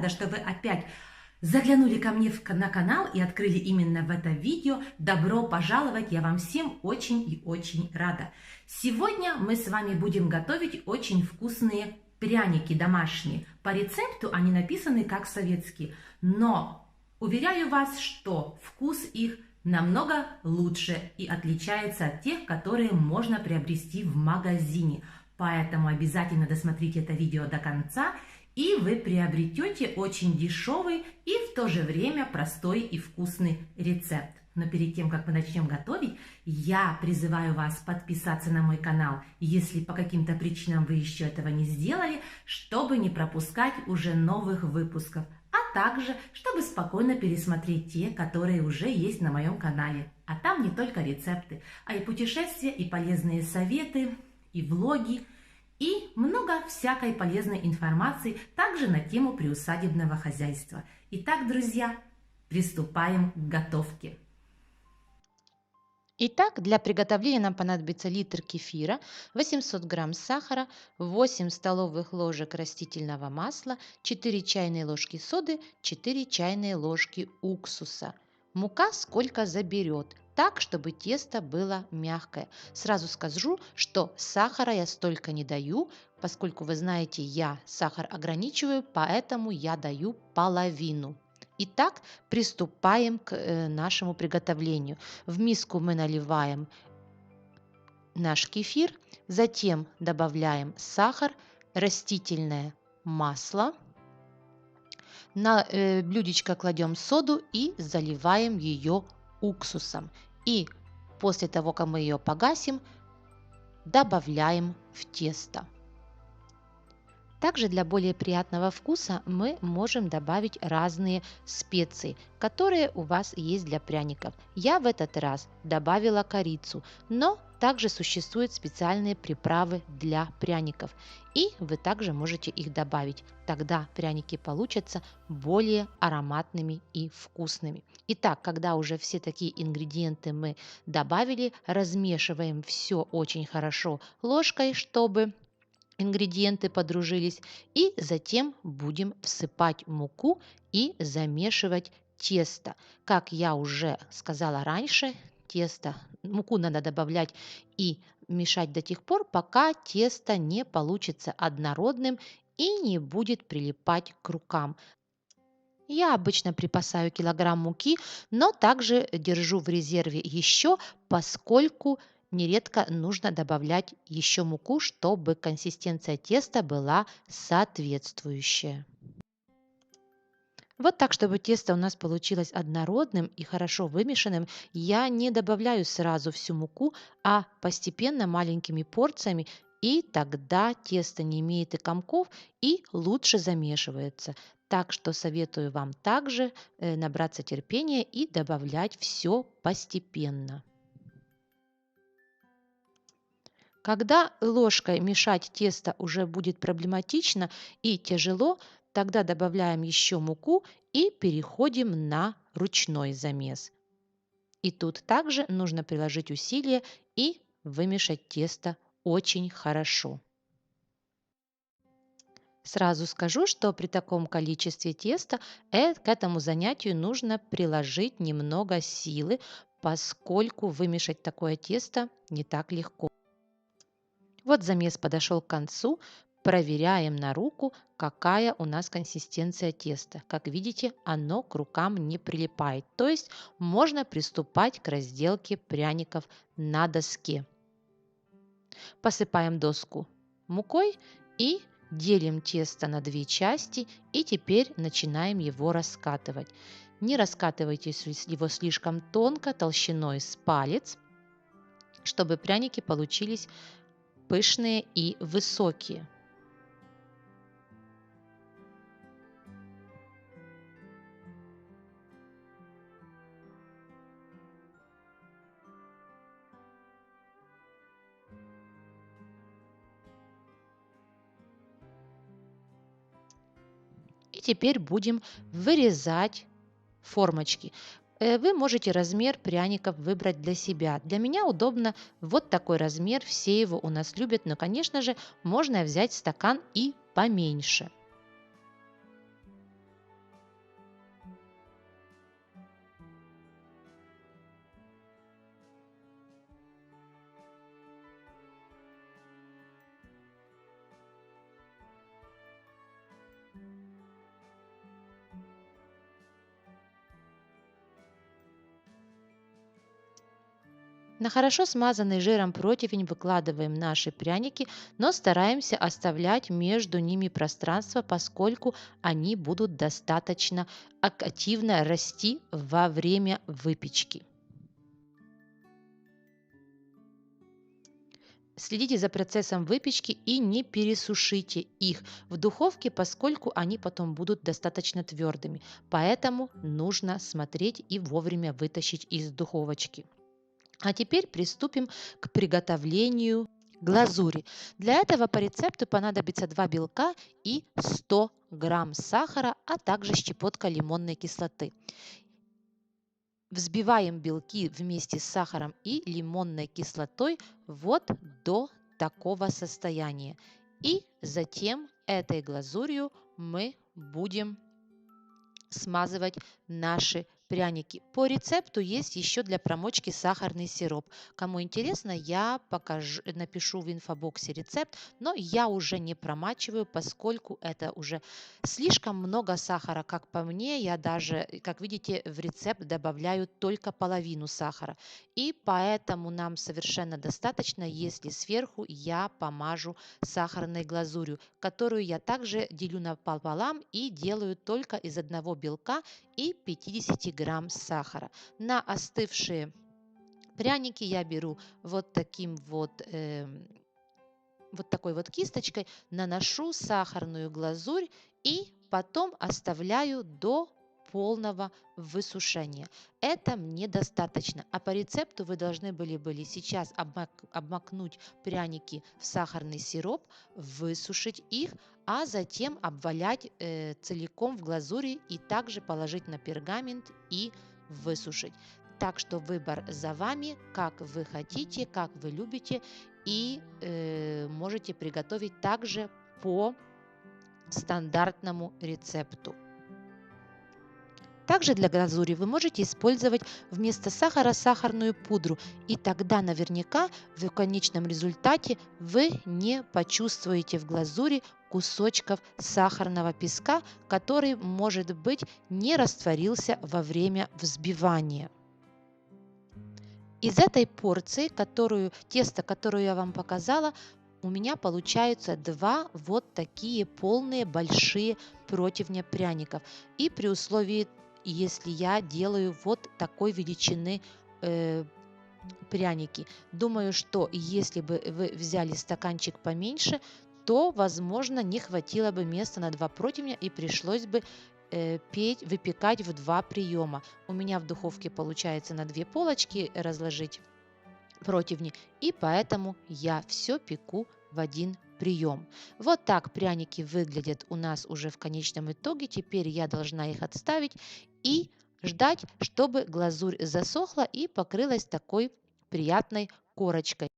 рада, что вы опять заглянули ко мне на канал и открыли именно в это видео. Добро пожаловать, я вам всем очень и очень рада. Сегодня мы с вами будем готовить очень вкусные пряники домашние. По рецепту они написаны как советские, но уверяю вас, что вкус их намного лучше и отличается от тех, которые можно приобрести в магазине. Поэтому обязательно досмотрите это видео до конца, и вы приобретете очень дешевый и в то же время простой и вкусный рецепт. Но перед тем, как мы начнем готовить, я призываю вас подписаться на мой канал, если по каким-то причинам вы еще этого не сделали, чтобы не пропускать уже новых выпусков, а также, чтобы спокойно пересмотреть те, которые уже есть на моем канале. А там не только рецепты, а и путешествия, и полезные советы, и влоги, и много всякой полезной информации также на тему приусадебного хозяйства. Итак, друзья, приступаем к готовке. Итак, для приготовления нам понадобится литр кефира, 800 грамм сахара, 8 столовых ложек растительного масла, 4 чайные ложки соды, 4 чайные ложки уксуса. Мука сколько заберет, так, чтобы тесто было мягкое. Сразу скажу, что сахара я столько не даю, поскольку вы знаете, я сахар ограничиваю, поэтому я даю половину. Итак, приступаем к нашему приготовлению. В миску мы наливаем наш кефир, затем добавляем сахар, растительное масло, на блюдечко кладем соду и заливаем ее уксусом. И после того, как мы ее погасим, добавляем в тесто. Также для более приятного вкуса мы можем добавить разные специи, которые у вас есть для пряников. Я в этот раз добавила корицу, но также существуют специальные приправы для пряников. И вы также можете их добавить. Тогда пряники получатся более ароматными и вкусными. Итак, когда уже все такие ингредиенты мы добавили, размешиваем все очень хорошо ложкой, чтобы ингредиенты подружились, и затем будем всыпать муку и замешивать тесто. Как я уже сказала раньше, муку надо добавлять и мешать до тех пор, пока тесто не получится однородным и не будет прилипать к рукам. Я обычно припасаю килограмм муки, но также держу в резерве еще, поскольку нередко нужно добавлять еще муку, чтобы консистенция теста была соответствующая. Вот так, чтобы тесто у нас получилось однородным и хорошо вымешанным, я не добавляю сразу всю муку, а постепенно маленькими порциями, и тогда тесто не имеет и комков, и лучше замешивается. Так что советую вам также набраться терпения и добавлять все постепенно. Когда ложкой мешать тесто уже будет проблематично и тяжело, тогда добавляем еще муку и переходим на ручной замес. И тут также нужно приложить усилия и вымешать тесто очень хорошо. Сразу скажу, что при таком количестве теста к этому занятию нужно приложить немного силы, поскольку вымешать такое тесто не так легко. Вот замес подошел к концу. Проверяем на руку, какая у нас консистенция теста. Как видите, оно к рукам не прилипает. То есть можно приступать к разделке пряников на доске. Посыпаем доску мукой и делим тесто на две части. И теперь начинаем его раскатывать. Не раскатывайте его слишком тонко, толщиной с палец, чтобы пряники получились пышные и высокие. И теперь будем вырезать формочки. Вы можете размер пряников выбрать для себя. Для меня удобно вот такой размер, все его у нас любят, но, конечно же, можно взять стакан и поменьше. На хорошо смазанный жиром противень выкладываем наши пряники, но стараемся оставлять между ними пространство, поскольку они будут достаточно активно расти во время выпечки. Следите за процессом выпечки и не пересушите их в духовке, поскольку они потом будут достаточно твердыми. Поэтому нужно смотреть и вовремя вытащить из духовочки. А теперь приступим к приготовлению глазури. Для этого по рецепту понадобится 2 белка и 100 грамм сахара, а также щепотка лимонной кислоты. Взбиваем белки вместе с сахаром и лимонной кислотой вот до такого состояния. И затем этой глазурью мы будем смазывать наши пряники. По рецепту есть еще для промочки сахарный сироп. Кому интересно, я напишу в инфобоксе рецепт, но я уже не промачиваю, поскольку это уже слишком много сахара, как по мне. Я даже, как видите, в рецепт добавляю только половину сахара. И поэтому нам совершенно достаточно, если сверху я помажу сахарной глазурью, которую я также делю напополам и делаю только из одного белка и 50 грамм сахара. На остывшие пряники я беру вот такой вот кисточкой, наношу сахарную глазурь и потом оставляю до полного высушения. Это мне достаточно. А по рецепту вы должны были сейчас обмакнуть пряники в сахарный сироп, высушить их, а затем обвалять целиком в глазури и также положить на пергамент и высушить. Так что выбор за вами, как вы хотите, как вы любите, и можете приготовить также по стандартному рецепту. Также для глазури вы можете использовать вместо сахара сахарную пудру, и тогда наверняка в конечном результате вы не почувствуете в глазури кусочков сахарного песка, который, может быть, не растворился во время взбивания. Из этой порции, тесто, которую я вам показала, у меня получаются 2 вот такие полные большие противня пряников. И при условии, если я делаю вот такой величины пряники. Думаю, что если бы вы взяли стаканчик поменьше, то, возможно, не хватило бы места на 2 противня и пришлось бы выпекать в 2 приема. У меня в духовке получается на 2 полочки разложить противни, и поэтому я все пеку в 1 прием. Вот так пряники выглядят у нас уже в конечном итоге. Теперь я должна их отставить и ждать, чтобы глазурь засохла и покрылась такой приятной корочкой.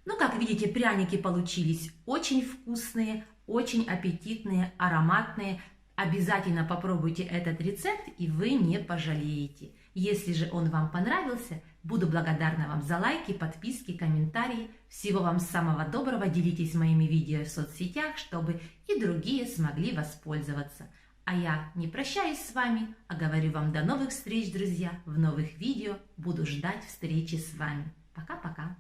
Ну, как видите, пряники получились очень вкусные, очень аппетитные, ароматные. Обязательно попробуйте этот рецепт, и вы не пожалеете. Если же он вам понравился, буду благодарна вам за лайки, подписки, комментарии. Всего вам самого доброго, делитесь моими видео в соцсетях, чтобы и другие смогли воспользоваться. А я не прощаюсь с вами, а говорю вам до новых встреч, друзья, в новых видео. Буду ждать встречи с вами. Пока-пока.